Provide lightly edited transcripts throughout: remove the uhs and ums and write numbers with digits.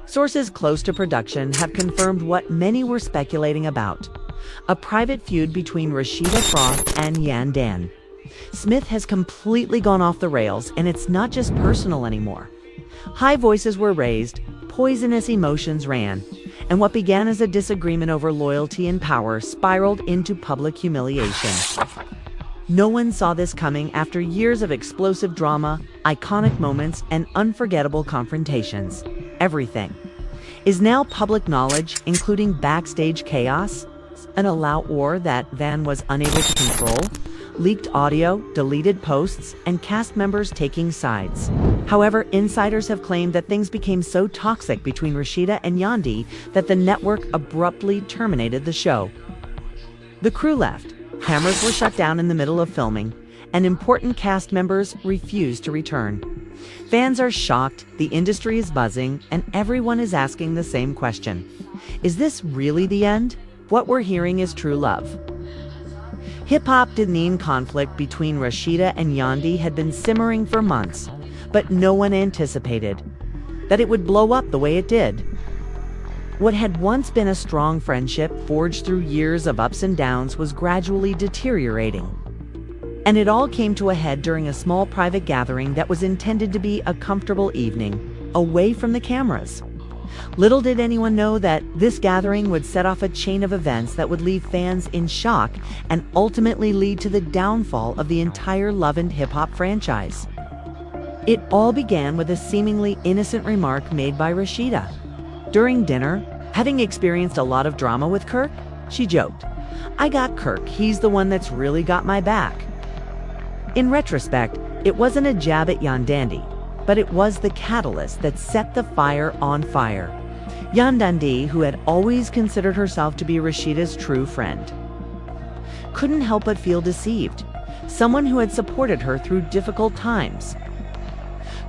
Sources close to production have confirmed what many were speculating about: a private feud between Rasheeda Frost and Yandy. Smith has completely gone off the rails, and it's not just personal anymore. High voices were raised, poisonous emotions ran, and what began as a disagreement over loyalty and power spiraled into public humiliation. No one saw this coming after years of explosive drama, iconic moments, and unforgettable confrontations. Everything is now public knowledge, including backstage chaos, an all-out war that Van was unable to control, leaked audio, deleted posts, and cast members taking sides. However, insiders have claimed that things became so toxic between Rasheeda and Yandy that the network abruptly terminated the show. The crew left, cameras were shut down in the middle of filming, and important cast members refused to return. Fans are shocked, the industry is buzzing, and everyone is asking the same question: is this really the end? What we're hearing is true love. Hip-hop demean conflict between Rasheeda and Yandy had been simmering for months, but no one anticipated that it would blow up the way it did. What had once been a strong friendship forged through years of ups and downs was gradually deteriorating. And it all came to a head during a small private gathering that was intended to be a comfortable evening, away from the cameras. Little did anyone know that this gathering would set off a chain of events that would leave fans in shock and ultimately lead to the downfall of the entire Love and Hip Hop franchise. It all began with a seemingly innocent remark made by Rasheeda. During dinner, having experienced a lot of drama with Kirk, she joked, "I got Kirk, he's the one that's really got my back." In retrospect, it wasn't a jab at Yandy, but it was the catalyst that set the fire on fire. Yandy, who had always considered herself to be Rasheeda's true friend, couldn't help but feel deceived, someone who had supported her through difficult times.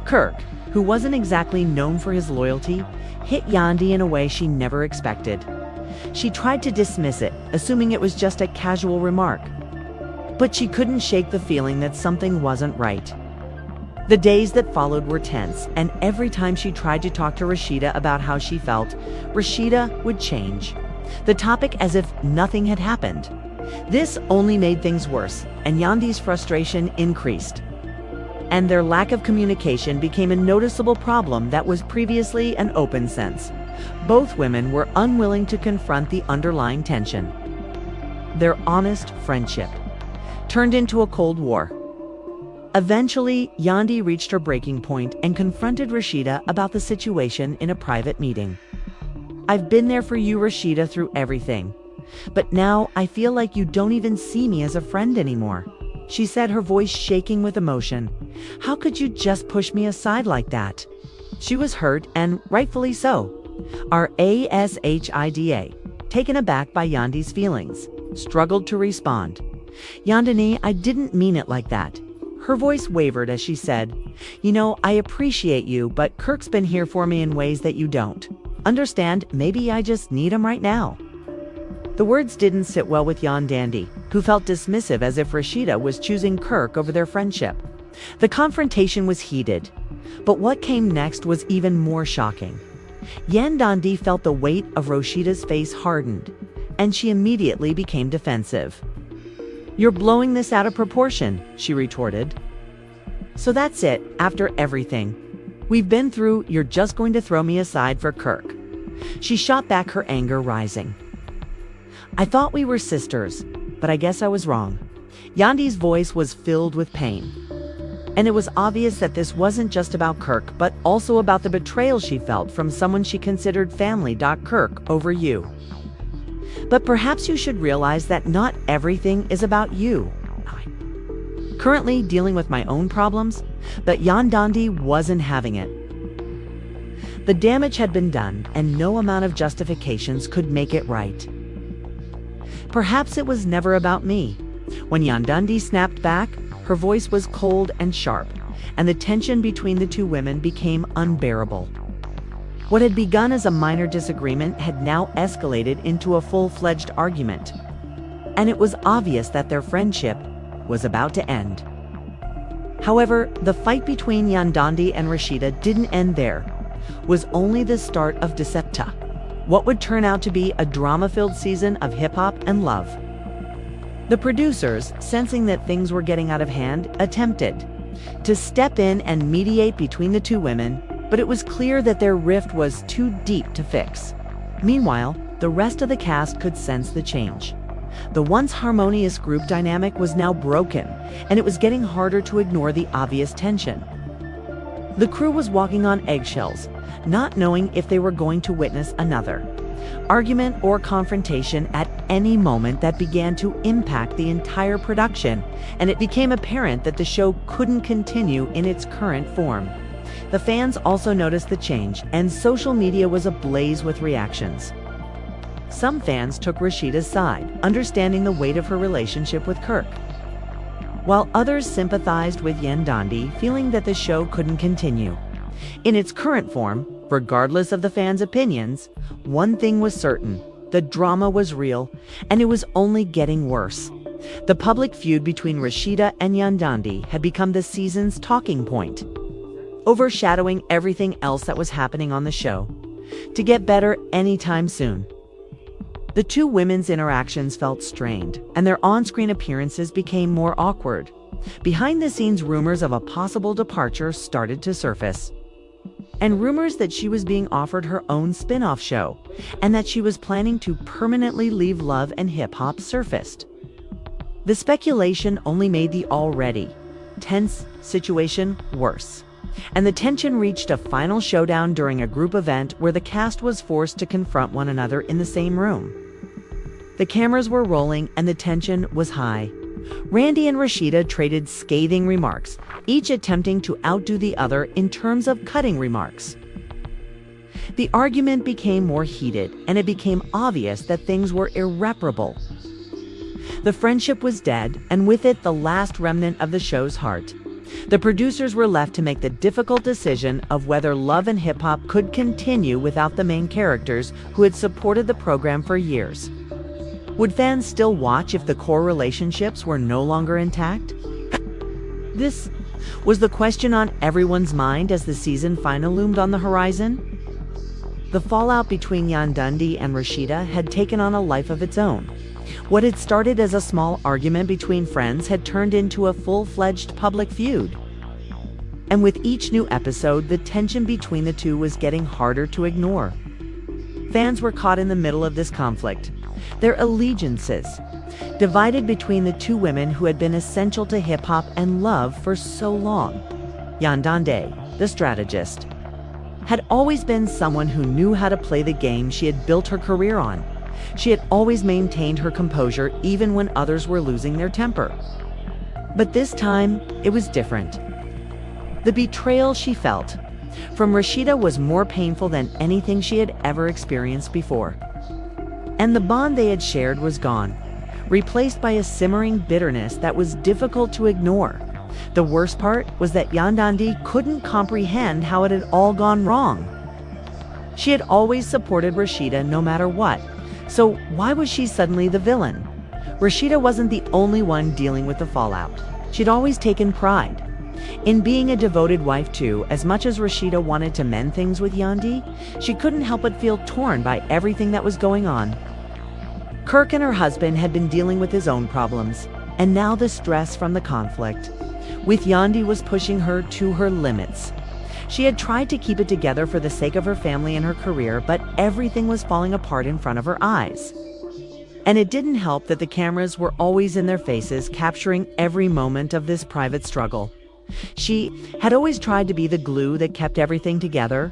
Kirk, who wasn't exactly known for his loyalty, hit Yandy in a way she never expected. She tried to dismiss it, assuming it was just a casual remark, but she couldn't shake the feeling that something wasn't right. The days that followed were tense, and every time she tried to talk to Rasheeda about how she felt, Rasheeda would change the topic as if nothing had happened. This only made things worse, and Yandy's frustration increased. And their lack of communication became a noticeable problem that was previously an open sense. Both women were unwilling to confront the underlying tension. Their honest friendship turned into a Cold War. Eventually, Yandy reached her breaking point and confronted Rasheeda about the situation in a private meeting. "I've been there for you, Rasheeda, through everything. But now I feel like you don't even see me as a friend anymore," she said, her voice shaking with emotion. "How could you just push me aside like that?" She was hurt, and rightfully so. Rasheeda, taken aback by Yandy's feelings, struggled to respond. "Yandy, I didn't mean it like that." Her voice wavered as she said, "You know, I appreciate you, but Kirk's been here for me in ways that you don't understand. Maybe I just need him right now." The words didn't sit well with Yandy, who felt dismissive, as if Rasheeda was choosing Kirk over their friendship. The confrontation was heated, but what came next was even more shocking. Yandy felt the weight of Rasheeda's face hardened, and she immediately became defensive. "You're blowing this out of proportion," she retorted. "So that's it, after everything we've been through, you're just going to throw me aside for Kirk?" She shot back, her anger rising. "I thought we were sisters, but I guess I was wrong." Yandy's voice was filled with pain, and it was obvious that this wasn't just about Kirk, but also about the betrayal she felt from someone she considered family. "Kirk over you. But perhaps you should realize that not everything is about you. I'm currently dealing with my own problems," but Yandy wasn't having it. The damage had been done, and no amount of justifications could make it right. "Perhaps it was never about me." When Yandy snapped back, her voice was cold and sharp, and the tension between the two women became unbearable. What had begun as a minor disagreement had now escalated into a full-fledged argument, and it was obvious that their friendship was about to end. However, the fight between Yandy and Rasheeda didn't end there. was only the start of Decepta, what would turn out to be a drama-filled season of hip-hop and love. The producers, sensing that things were getting out of hand, attempted to step in and mediate between the two women, but it was clear that their rift was too deep to fix. Meanwhile, the rest of the cast could sense the change. The once harmonious group dynamic was now broken, and it was getting harder to ignore the obvious tension. The crew was walking on eggshells, not knowing if they were going to witness another argument or confrontation at any moment that began to impact the entire production, and it became apparent that the show couldn't continue in its current form. The fans also noticed the change, and social media was ablaze with reactions. Some fans took Rasheeda's side, understanding the weight of her relationship with Kirk, while others sympathized with Yandy, feeling that the show couldn't continue in its current form. Regardless of the fans' opinions, one thing was certain: the drama was real, and it was only getting worse. The public feud between Rasheeda and Yandy had become the season's talking point, overshadowing everything else that was happening on the show. To get better anytime soon. The two women's interactions felt strained, and their on-screen appearances became more awkward. Behind-the-scenes rumors of a possible departure started to surface, and rumors that she was being offered her own spin-off show, and that she was planning to permanently leave love and hip-hop surfaced. The speculation only made the already tense situation worse, and the tension reached a final showdown during a group event where the cast was forced to confront one another in the same room. The cameras were rolling and the tension was high. Yandy and Rasheeda traded scathing remarks, each attempting to outdo the other in terms of cutting remarks. The argument became more heated, and it became obvious that things were irreparable. The friendship was dead, and with it the last remnant of the show's heart. The producers were left to make the difficult decision of whether Love and Hip Hop could continue without the main characters who had supported the program for years. Would fans still watch if the core relationships were no longer intact? This was the question on everyone's mind as the season finale loomed on the horizon. The fallout between Yandy and Rasheeda had taken on a life of its own. What had started as a small argument between friends had turned into a full-fledged public feud. And with each new episode, the tension between the two was getting harder to ignore. Fans were caught in the middle of this conflict, their allegiances divided between the two women who had been essential to hip-hop and love for so long. Yandy, the strategist, had always been someone who knew how to play the game she had built her career on. She had always maintained her composure even when others were losing their temper. But this time, it was different. The betrayal she felt from Rasheeda was more painful than anything she had ever experienced before. And the bond they had shared was gone, replaced by a simmering bitterness that was difficult to ignore. The worst part was that Yandy couldn't comprehend how it had all gone wrong. She had always supported Rasheeda no matter what, so why was she suddenly the villain? Rasheeda wasn't the only one dealing with the fallout. She'd always taken pride in being a devoted wife too. As much as Rasheeda wanted to mend things with Yandy, she couldn't help but feel torn by everything that was going on. Kirk and her husband had been dealing with his own problems, and now the stress from the conflict with Yandy was pushing her to her limits. She had tried to keep it together for the sake of her family and her career, but everything was falling apart in front of her eyes. And it didn't help that the cameras were always in their faces, capturing every moment of this private struggle. She had always tried to be the glue that kept everything together,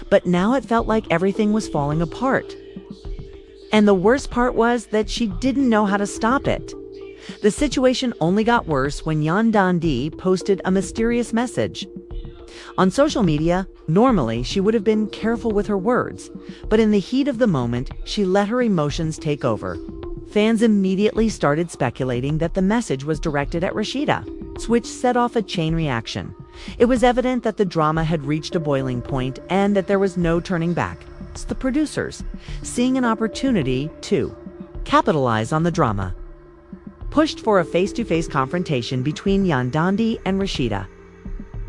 but now it felt like everything was falling apart. And the worst part was that she didn't know how to stop it. The situation only got worse when Yandy posted a mysterious message. On social media, normally she would have been careful with her words, but in the heat of the moment, she let her emotions take over. Fans immediately started speculating that the message was directed at Rasheeda, which set off a chain reaction. It was evident that the drama had reached a boiling point and that there was no turning back. It's the producers, seeing an opportunity to capitalize on the drama, pushed for a face-to-face confrontation between Yandy and Rasheeda.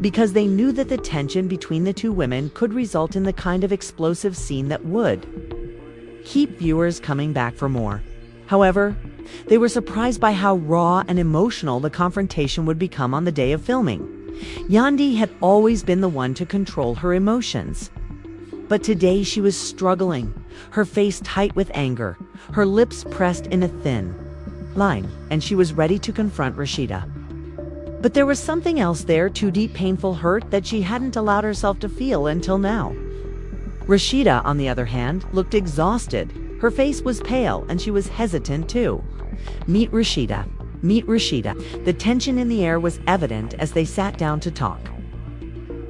because they knew that the tension between the two women could result in the kind of explosive scene that would keep viewers coming back for more. However, they were surprised by how raw and emotional the confrontation would become on the day of filming. Yandy had always been the one to control her emotions. But today she was struggling, her face tight with anger, her lips pressed in a thin line, and she was ready to confront Rasheeda. But there was something else there, too deep, painful hurt that she hadn't allowed herself to feel until now. Rasheeda, on the other hand, looked exhausted. Her face was pale, and she was hesitant too. Meet Rasheeda. Meet Rasheeda. The tension in the air was evident as they sat down to talk.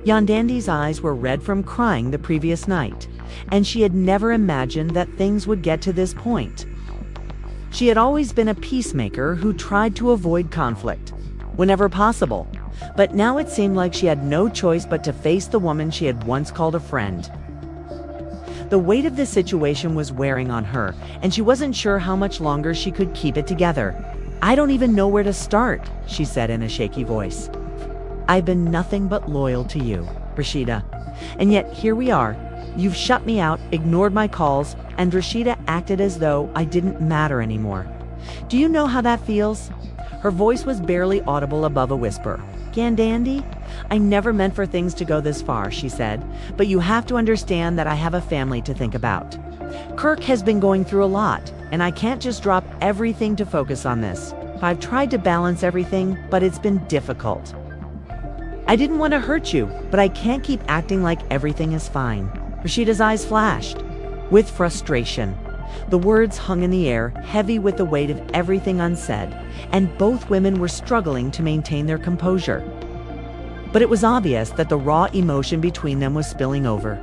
Yandy's eyes were red from crying the previous night, and she had never imagined that things would get to this point. She had always been a peacemaker who tried to avoid conflict whenever possible, but now it seemed like she had no choice but to face the woman she had once called a friend. The weight of the situation was wearing on her, and she wasn't sure how much longer she could keep it together. "I don't even know where to start," she said in a shaky voice. "I've been nothing but loyal to you, Rasheeda. And yet here we are. You've shut me out, ignored my calls, and Rasheeda acted as though I didn't matter anymore. Do you know how that feels?" Her voice was barely audible above a whisper. "Yandy, I never meant for things to go this far," she said, "but you have to understand that I have a family to think about. Kirk has been going through a lot, and I can't just drop everything to focus on this. I've tried to balance everything, but it's been difficult. I didn't want to hurt you, but I can't keep acting like everything is fine." Rasheeda's eyes flashed with frustration. The words hung in the air, heavy with the weight of everything unsaid, and both women were struggling to maintain their composure. But it was obvious that the raw emotion between them was spilling over.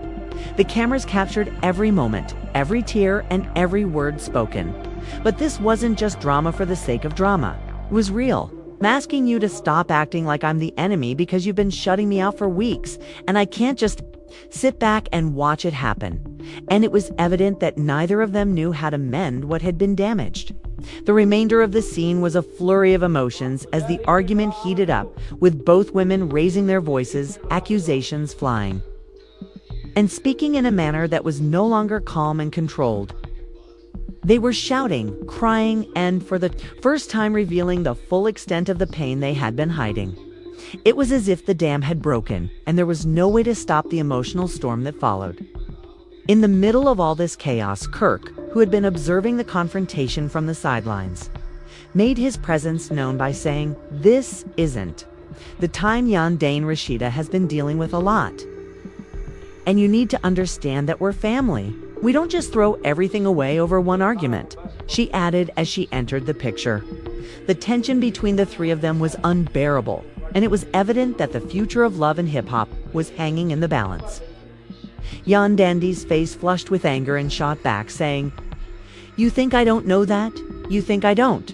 The cameras captured every moment, every tear, and every word spoken. But this wasn't just drama for the sake of drama. It was real. "I'm asking you to stop acting like I'm the enemy because you've been shutting me out for weeks, and I can't just sit back and watch it happen." And it was evident that neither of them knew how to mend what had been damaged. The remainder of the scene was a flurry of emotions as the argument heated up, with both women raising their voices, accusations flying, and speaking in a manner that was no longer calm and controlled. They were shouting, crying, and for the first time revealing the full extent of the pain they had been hiding. It was as if the dam had broken, and there was no way to stop the emotional storm that followed. In the middle of all this chaos, Kirk, who had been observing the confrontation from the sidelines, made his presence known by saying, "This isn't the time. Yandy and Rasheeda has been dealing with a lot. And you need to understand that we're family. We don't just throw everything away over one argument," she added as she entered the picture. The tension between the three of them was unbearable, and it was evident that the future of love and hip-hop was hanging in the balance. Yandy's face flushed with anger and shot back, saying, "You think I don't know that? You think I don't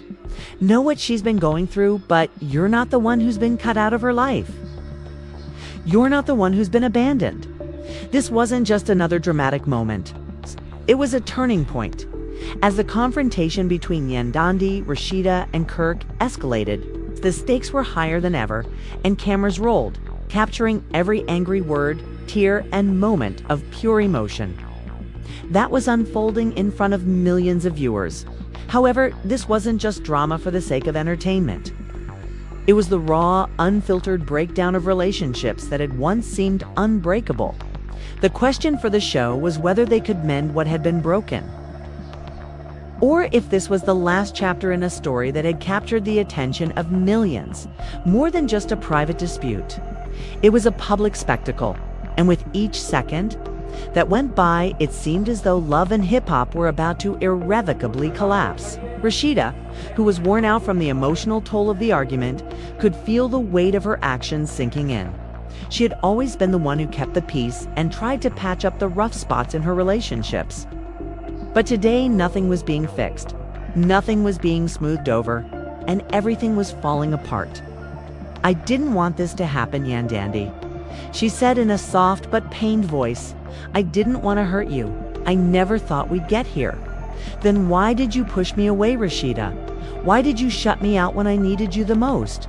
know what she's been going through, but you're not the one who's been cut out of her life. You're not the one who's been abandoned." This wasn't just another dramatic moment. It was a turning point. As the confrontation between Yandy, Rasheeda, and Kirk escalated, the stakes were higher than ever, and cameras rolled, capturing every angry word, tear, and moment of pure emotion that was unfolding in front of millions of viewers. However, this wasn't just drama for the sake of entertainment. It was the raw, unfiltered breakdown of relationships that had once seemed unbreakable. The question for the show was whether they could mend what had been broken, or if this was the last chapter in a story that had captured the attention of millions, more than just a private dispute. It was a public spectacle, and with each second that went by, it seemed as though love and hip-hop were about to irrevocably collapse. Rasheeda, who was worn out from the emotional toll of the argument, could feel the weight of her actions sinking in. She had always been the one who kept the peace and tried to patch up the rough spots in her relationships. But today, nothing was being fixed, nothing was being smoothed over, and everything was falling apart. "I didn't want this to happen, Yandy," she said in a soft but pained voice. "I didn't want to hurt you. I never thought we'd get here." "Then why did you push me away, Rasheeda? Why did you shut me out when I needed you the most?"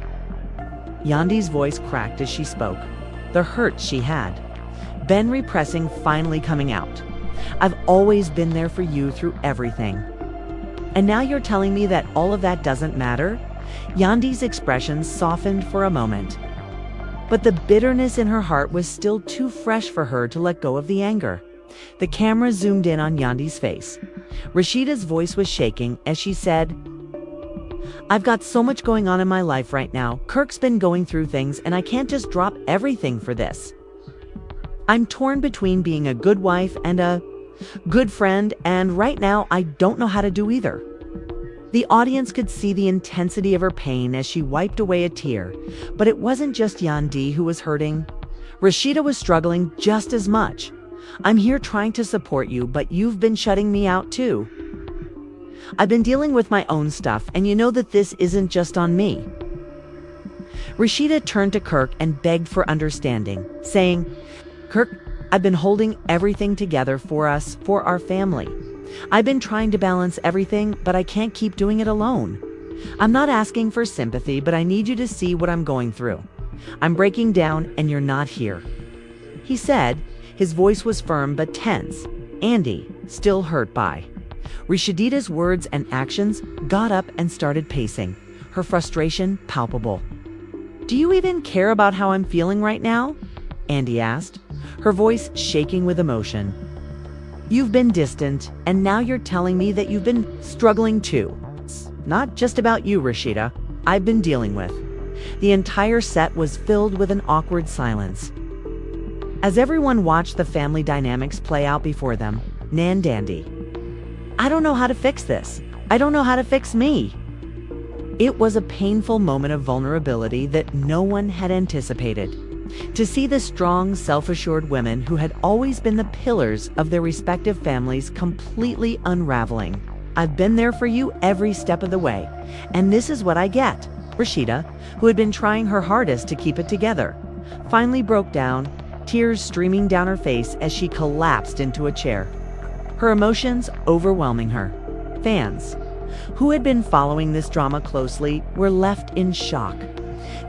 Yandy's voice cracked as she spoke. the hurt she had. Ben repressing finally coming out. I've always been there for you through everything. And now you're telling me that all of that doesn't matter? Yandy's expression softened for a moment. But the bitterness in her heart was still too fresh for her to let go of the anger. The camera zoomed in on Yandy's face. Rasheeda's voice was shaking as she said, "I've got so much going on in my life right now. Kirk's been going through things and I can't just drop everything for this. I'm torn between being a good wife and a good friend, and right now I don't know how to do either." The audience could see the intensity of her pain as she wiped away a tear, but it wasn't just Yandy who was hurting. Rasheeda was struggling just as much. "I'm here trying to support you, but you've been shutting me out too. I've been dealing with my own stuff, and you know that this isn't just on me." Rasheeda turned to Kirk and begged for understanding, saying, "Kirk, I've been holding everything together for us, for our family. I've been trying to balance everything, but I can't keep doing it alone. I'm not asking for sympathy, but I need you to see what I'm going through. I'm breaking down and you're not here," he said. His voice was firm but tense. Andy, still hurt by Rasheeda's words and actions, got up and started pacing, her frustration palpable. "Do you even care about how I'm feeling right now?" Andy asked, her voice shaking with emotion. "You've been distant, and now you're telling me that you've been struggling too. It's not just about you, Rasheeda. I've been dealing with." The entire set was filled with an awkward silence. As everyone watched the family dynamics play out before them, Nan Dandy, "I don't know how to fix this. I don't know how to fix me." It was a painful moment of vulnerability that no one had anticipated. To see the strong, self-assured women who had always been the pillars of their respective families completely unraveling. "I've been there for you every step of the way, and this is what I get." Rasheeda, who had been trying her hardest to keep it together, finally broke down, tears streaming down her face as she collapsed into a chair, her emotions overwhelming her. Fans, who had been following this drama closely, were left in shock.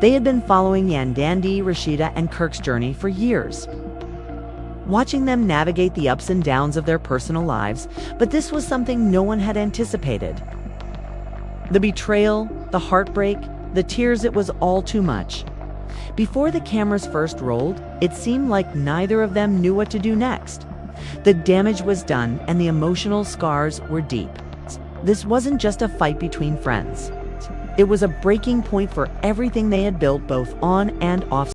They had been following Yandy, Rasheeda, and Kirk's journey for years, watching them navigate the ups and downs of their personal lives, but this was something no one had anticipated. The betrayal, the heartbreak, the tears, it was all too much. Before the cameras first rolled, it seemed like neither of them knew what to do next. The damage was done and the emotional scars were deep. This wasn't just a fight between friends. It was a breaking point for everything they had built both on and off